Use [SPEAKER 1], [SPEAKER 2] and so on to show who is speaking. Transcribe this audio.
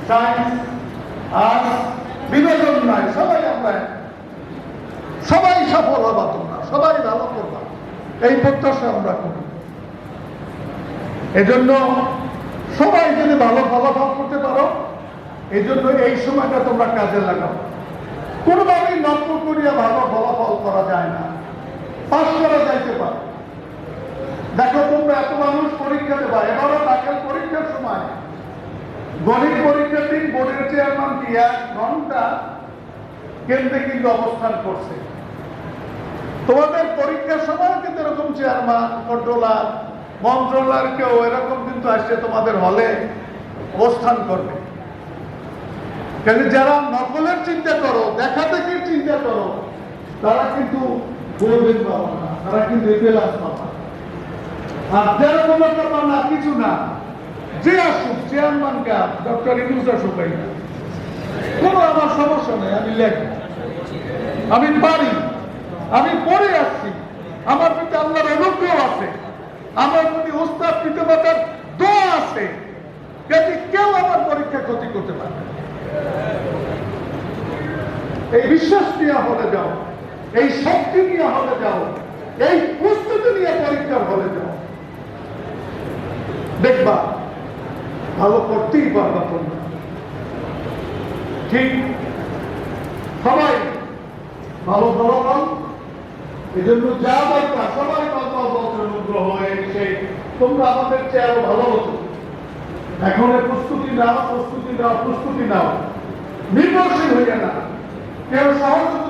[SPEAKER 1] Science, arts বিনোদন নাই, সবাই আমরা সবাই সফল হবা, তোমরা সবাই ভালো করবা, এই প্রত্যাশা আমরা করি। এজন্য সবাই যদি ভালো ফলাফল করতে পারো, এই জন্য এই সময়টা তোমরা কাজে লাগাও। কোনোভাবেই নষ্ট করিয়া ভালো ফলাফল করা যায় না, পাস করা যাইতে পারে। দেখো তোমরা এত মানুষ পরীক্ষা দেবা, এবারও দাখিল পরীক্ষার সময় গণিত পরীক্ষার দিন বোর্ডের চেয়ারম্যান কি 1 ঘন্টা কেন্দ্রে কিন্তু অবস্থান করছে। তোমাদের পরীক্ষার সময় কিন্তু এরকম চেয়ারম্যান, কন্ট্রোলার, মন্ত্রণালয়ের কেউ এরকম কিন্তু আসছে তোমাদের হলে অবস্থান করবে। কিন্তু যারা নকলের চিন্তা করো, দেখা দেখির চিন্তা করো, তারা কিন্তু গোলবেন পাবা না, তারা কিন্তু এপেলাস পাবা। আর যারা কোনো পাবা না, কিছু না, যে আসুক চেয়ারম্যান কে ডক্টর ইউনূস আসুক, কোনো আমার সমস্যা নেই, আমি লেখব, আমি পারি, আমি পড়ে আসছি, আমার প্রতি আল্লাহর অনুগ্রহ আছে, আমার প্রতি উস্তাদ পিতামাতার দোয়া আছে, কিন্তু কেউ আমার পরীক্ষা ক্ষতি করতে পারে। এই বিশ্বাস নিয়ে হলে যাও, এই শক্তি নিয়ে হলে যাও, এই প্রস্তুতি নিয়ে পরীক্ষার হলে যাও, দেখবা ভালো করতেই পারবা তোমরা। ঠিক সবাই ভালো ফলাফল, এই জন্য যা দরকার সবাই অনুগ্রহ হয়ে এসে তোমরা আমাদের চেয়ে আরো ভালো হতো। এখন প্রস্তুতি নাও, প্রস্তুতি নাও, প্রস্তুতি নাও, নির্ভরশীল হইয়া না, কেউ সহযোগিতা